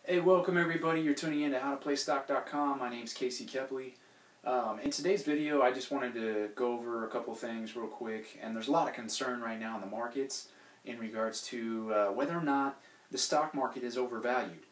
Hey, welcome everybody. You're tuning in to howtoplaystock.com. My name's Kepley. In today's video, I just wanted to go over a couple things real quick. And there's a lot of concern right now in the markets in regards to whether or not the stock market is overvalued.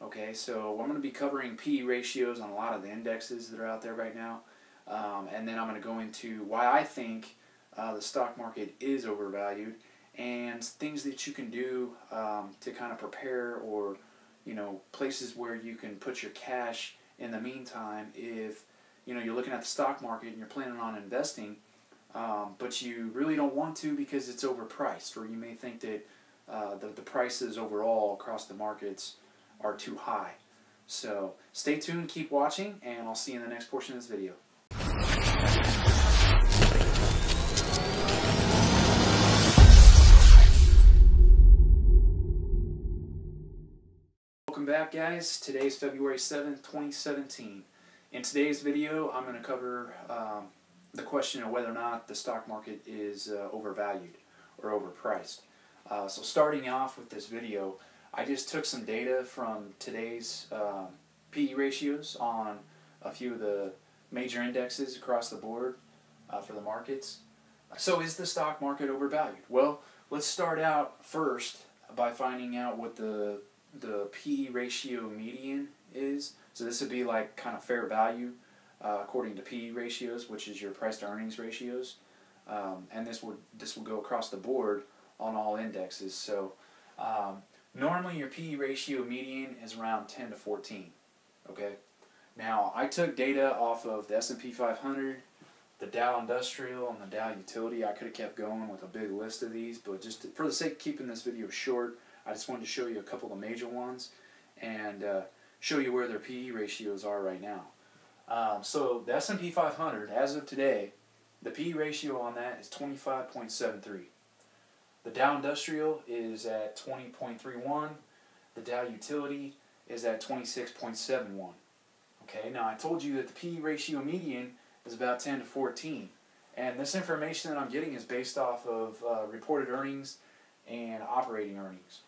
Okay, so I'm going to be covering PE ratios on a lot of the indexes that are out there right now. And then I'm going to go into why I think the stock market is overvalued and things that you can do to kind of prepare, or places where you can put your cash in the meantime if you're looking at the stock market and you're planning on investing, but you really don't want to because it's overpriced, or you may think that the prices overall across the markets are too high. So stay tuned, keep watching, and I'll see you in the next portion of this video. Welcome back, guys. Today's February 7th, 2017. In today's video, I'm going to cover the question of whether or not the stock market is overvalued or overpriced. So starting off with this video, I just took some data from today's PE ratios on a few of the major indexes across the board for the markets. So is the stock market overvalued? Well, let's start out first by finding out what the PE ratio median is. So this would be like kind of fair value according to PE ratios, which is your price to earnings ratios, and this will go across the board on all indexes. So normally your PE ratio median is around 10 to 14. Okay. Now I took data off of the S&P 500, the Dow Industrial, and the Dow Utility. I could have kept going with a big list of these, but just for the sake of keeping this video short, I just wanted to show you a couple of the major ones and show you where their PE ratios are right now. So the S&P 500, as of today, the PE ratio on that is 25.73. The Dow Industrial is at 20.31. The Dow Utility is at 26.71. Okay, now I told you that the PE ratio median is about 10 to 14. And this information that I'm getting is based off of reported earnings and operating earnings.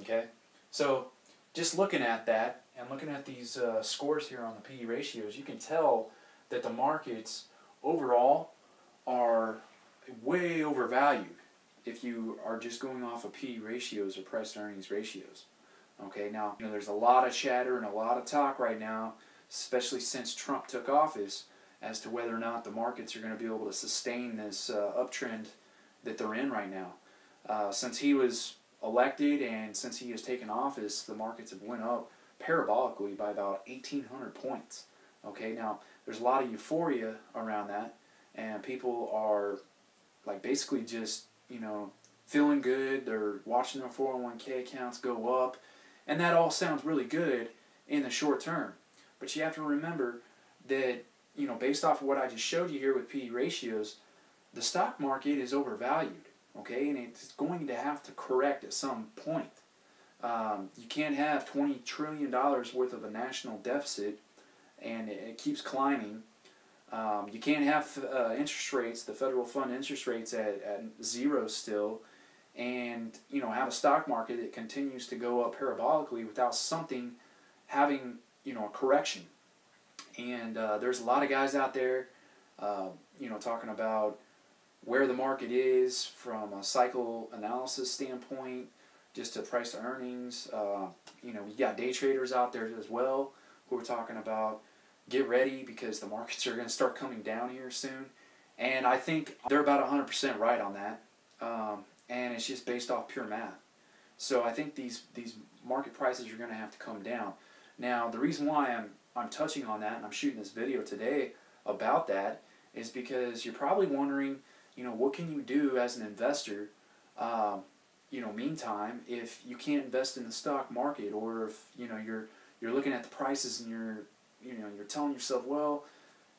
Okay, so just looking at that and looking at these scores here on the PE ratios, you can tell that the markets overall are way overvalued if you are just going off of PE ratios or price to earnings ratios. Okay, now there's a lot of chatter and a lot of talk right now, especially since Trump took office, as to whether or not the markets are going to be able to sustain this uptrend that they're in right now. Since he was elected and since he has taken office, the markets have went up parabolically by about 1,800 points. Okay, now there's a lot of euphoria around that, and people are like basically just feeling good. They're watching their 401k accounts go up, and that all sounds really good in the short term. But you have to remember that based off of what I just showed you here with PE ratios, the stock market is overvalued. Okay, and it's going to have to correct at some point. You can't have $20 trillion worth of a national deficit and it keeps climbing. You can't have interest rates, the federal fund interest rates at zero still, and have a stock market that continues to go up parabolically without something having a correction. And there's a lot of guys out there talking about where the market is from a cycle analysis standpoint, just to price to earnings. You got day traders out there as well who are talking about get ready because the markets are going to start coming down here soon. And I think they're about 100% right on that. And it's just based off pure math. So I think these market prices are going to have to come down. Now, the reason why I'm touching on that and I'm shooting this video today about that is because you're probably wondering, what can you do as an investor, meantime, if you can't invest in the stock market, or if, you're looking at the prices and you're telling yourself, well,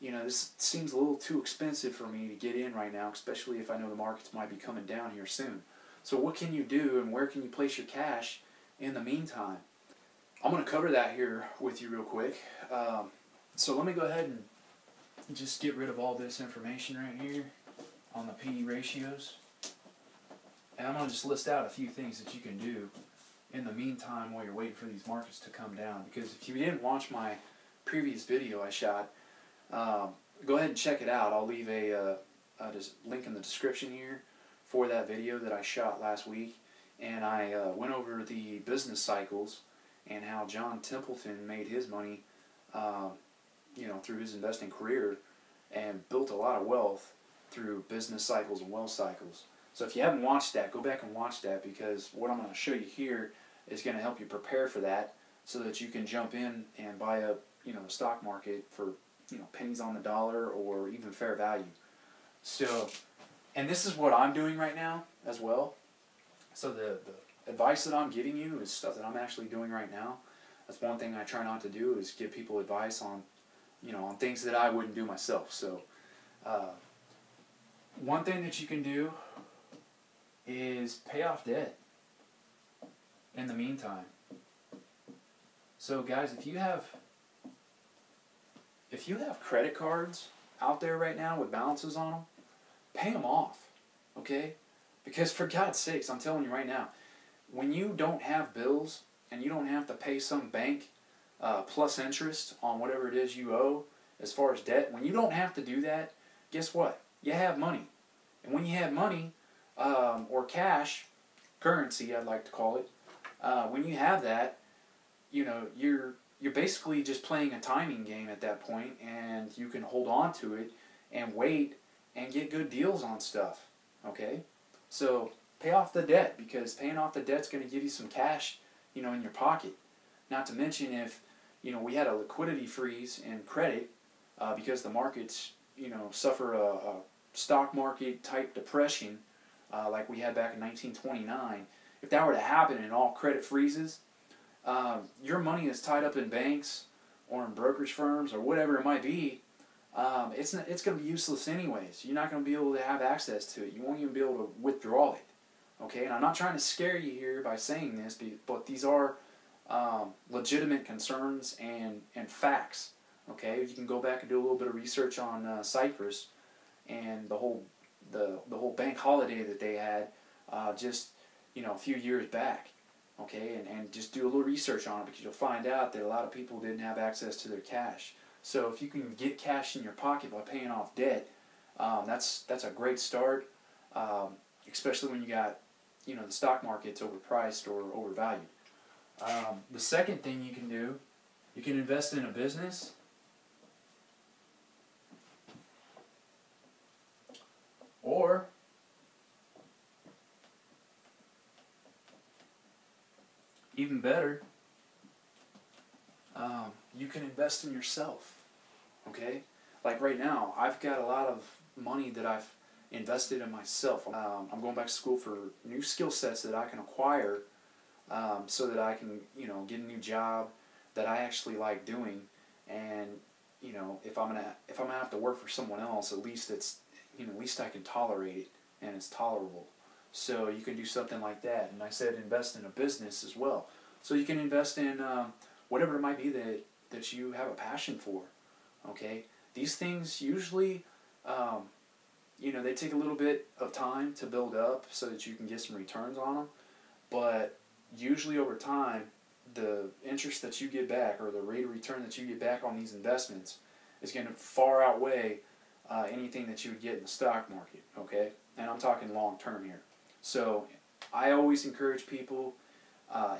this seems a little too expensive for me to get in right now, especially if I know the markets might be coming down here soon. So what can you do and where can you place your cash in the meantime? I'm going to cover that here with you real quick. So let me go ahead and just get rid of all this information right here on the PE ratios. And I'm going to just list out a few things that you can do in the meantime while you're waiting for these markets to come down. Because if you didn't watch my previous video I shot, go ahead and check it out. I'll leave a link in the description here for that video that I shot last week. And I went over the business cycles and how John Templeton made his money, through his investing career, and built a lot of wealth through business cycles and wealth cycles. So if you haven't watched that, go back and watch that, because what I'm going to show you here is going to help you prepare for that, so that you can jump in and buy up, the stock market for, pennies on the dollar or even fair value. So, and this is what I'm doing right now as well. So the advice that I'm giving you is stuff that I'm actually doing right now. That's one thing I try not to do, is give people advice on, on things that I wouldn't do myself. So, one thing that you can do is pay off debt in the meantime. So guys, if you have credit cards out there right now with balances on them, pay them off, okay? Because for God's sakes, I'm telling you right now, when you don't have bills and you don't have to pay some bank plus interest on whatever it is you owe as far as debt, when you don't have to do that, guess what? You have money. And when you have money, or cash, currency I'd like to call it, when you have that, you're basically just playing a timing game at that point, and you can hold on to it and wait and get good deals on stuff, okay? So pay off the debt, because paying off the debt's going to give you some cash, in your pocket. Not to mention, if, we had a liquidity freeze in credit, because the markets, suffer a stock market type depression, like we had back in 1929, if that were to happen and all credit freezes, your money is tied up in banks or in brokerage firms or whatever it might be, it's going to be useless anyways. You're not going to be able to have access to it. You won't even be able to withdraw it. Okay, and I'm not trying to scare you here by saying this, but these are legitimate concerns and facts. Okay, you can go back and do a little bit of research on Cyprus and the whole bank holiday that they had just a few years back. Okay, and just do a little research on it, because you'll find out that a lot of people didn't have access to their cash. So if you can get cash in your pocket by paying off debt, that's a great start, especially when you got the stock market's overpriced or overvalued. The second thing you can do, you can invest in a business. Or even better, you can invest in yourself, okay? Like right now, I've got a lot of money that I've invested in myself. I'm going back to school for new skill sets that I can acquire, so that I can, get a new job that I actually like doing. And, if I'm gonna have to work for someone else, at least it's, at least I can tolerate it, and it's tolerable. So you can do something like that. And I said invest in a business as well. So you can invest in whatever it might be that you have a passion for. Okay? These things usually, they take a little bit of time to build up so that you can get some returns on them. But usually over time, the interest that you get back, or the rate of return that you get back on these investments, is going to far outweigh anything that you would get in the stock market, okay? And I'm talking long term here. So I always encourage people,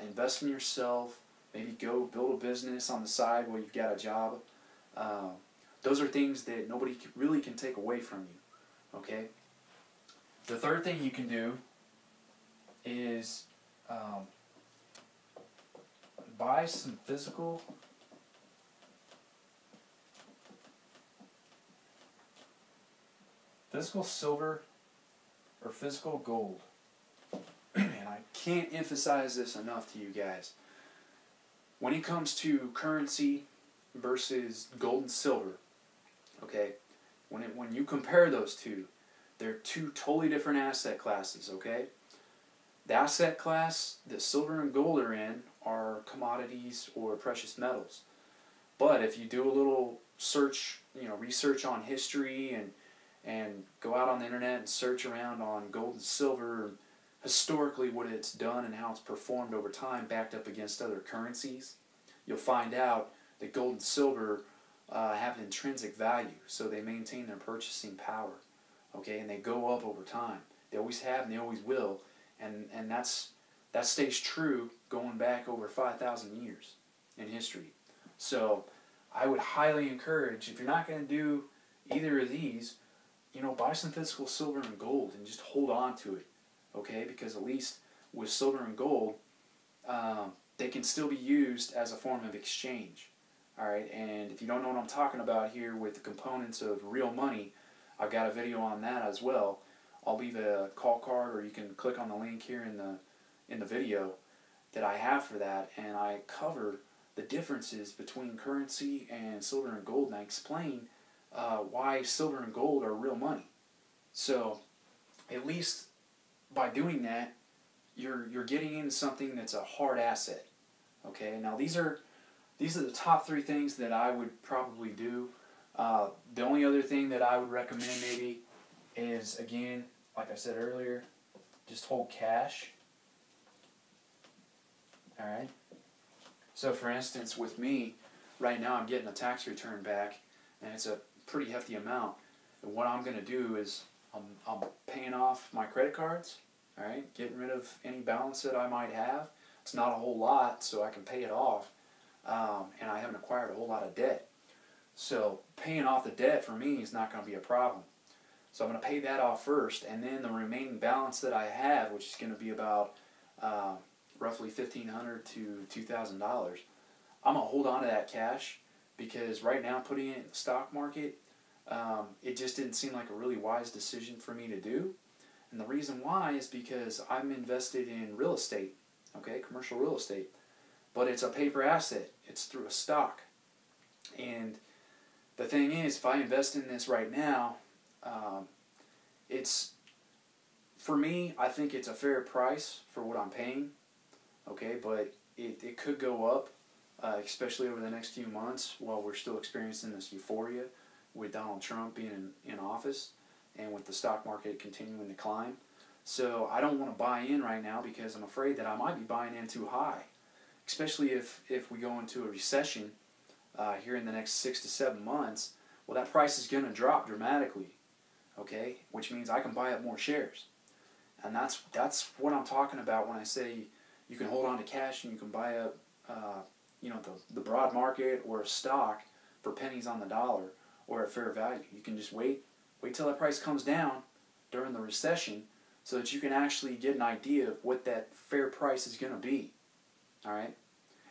invest in yourself, maybe go build a business on the side while you've got a job. Those are things that nobody really can take away from you, okay? The third thing you can do is buy some physical silver or physical gold. And I can't emphasize this enough to you guys. When it comes to currency versus gold and silver, okay, when you compare those two, they're two totally different asset classes, okay? The asset class that silver and gold are in are commodities or precious metals. But if you do a little search, research on history and go out on the internet and search around on gold and silver, historically what it's done and how it's performed over time backed up against other currencies, you'll find out that gold and silver have an intrinsic value, so they maintain their purchasing power, okay, and they go up over time. They always have and they always will, and that stays true going back over 5,000 years in history. So I would highly encourage, if you're not going to do either of these, buy some physical silver and gold and just hold on to it, okay? Because at least with silver and gold, they can still be used as a form of exchange, all right? And if you don't know what I'm talking about here with the components of real money, I've got a video on that as well. I'll leave a call card, or you can click on the link here in the video that I have for that, and I cover the differences between currency and silver and gold, and I explain why silver and gold are real money. So at least by doing that, you're getting into something that's a hard asset. Okay, now these are the top 3 things that I would probably do. The only other thing that I would recommend maybe is, again, like I said earlier, just hold cash. Alright? So for instance, with me, right now I'm getting a tax return back, and it's a pretty hefty amount. And what I'm going to do is I'm paying off my credit cards, alright? Getting rid of any balance that I might have. It's not a whole lot, so I can pay it off. And I haven't acquired a whole lot of debt. So paying off the debt for me is not going to be a problem. So I'm going to pay that off first, and then the remaining balance that I have, which is going to be about roughly $1,500 to $2,000, I'm going to hold on to that cash, because right now putting it in the stock market, it just didn't seem like a really wise decision for me to do. And the reason why is because I'm invested in real estate, okay, commercial real estate. But it's a paper asset. It's through a stock. And the thing is, if I invest in this right now, for me, I think it's a fair price for what I'm paying, okay, but it could go up, especially over the next few months while we're still experiencing this euphoria with Donald Trump being in office and with the stock market continuing to climb. So I don't want to buy in right now, because I'm afraid that I might be buying in too high, especially if we go into a recession here in the next 6 to 7 months. Well, that price is going to drop dramatically, okay, which means I can buy up more shares. And that's what I'm talking about when I say you can hold on to cash and you can buy up the broad market or a stock for pennies on the dollar or at fair value. You can just wait till that price comes down during the recession, so that you can actually get an idea of what that fair price is going to be. All right?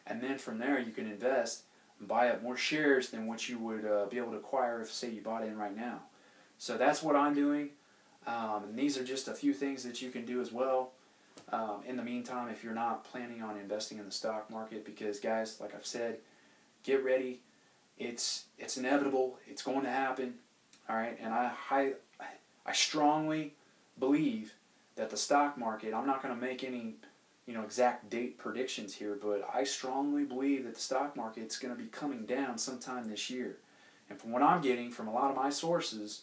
And then from there you can invest and buy up more shares than what you would be able to acquire if, say, you bought in right now. So that's what I'm doing. And these are just a few things that you can do as well. In the meantime, if you're not planning on investing in the stock market, because guys, like I've said, get ready. It's inevitable. It's going to happen. All right, and I strongly believe that the stock market, I'm not going to make any exact date predictions here, but I strongly believe that the stock market's going to be coming down sometime this year. And from what I'm getting from a lot of my sources,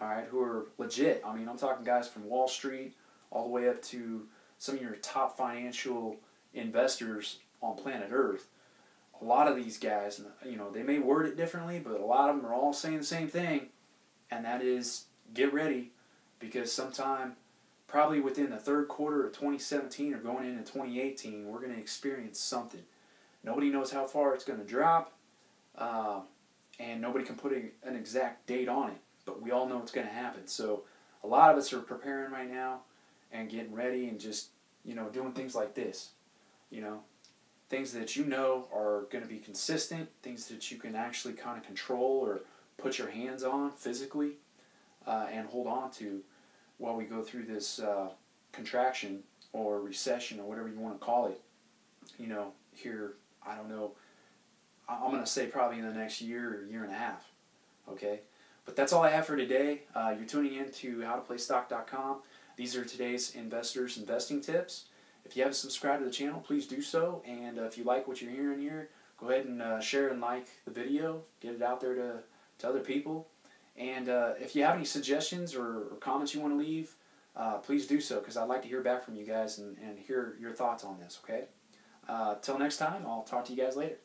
all right, who are legit, I mean, I'm talking guys from Wall Street all the way up to some of your top financial investors on planet Earth. A lot of these guys, they may word it differently, but a lot of them are all saying the same thing, and that is, get ready, because sometime, probably within the third quarter of 2017 or going into 2018, we're going to experience something. Nobody knows how far it's going to drop, and nobody can put an exact date on it, but we all know it's going to happen. So a lot of us are preparing right now and getting ready and just, doing things like this, things that are going to be consistent, things that you can actually kind of control or put your hands on physically and hold on to while we go through this contraction or recession or whatever you want to call it. Here, I don't know, I'm going to say probably in the next year or year and a half, okay? But that's all I have for today. You're tuning in to howtoplaystock.com. These are today's investors' investing tips. If you haven't subscribed to the channel, please do so. And if you like what you're hearing here, go ahead and share and like the video. Get it out there to other people. And if you have any suggestions or comments you want to leave, please do so, because I'd like to hear back from you guys and hear your thoughts on this, okay? Till next time, I'll talk to you guys later.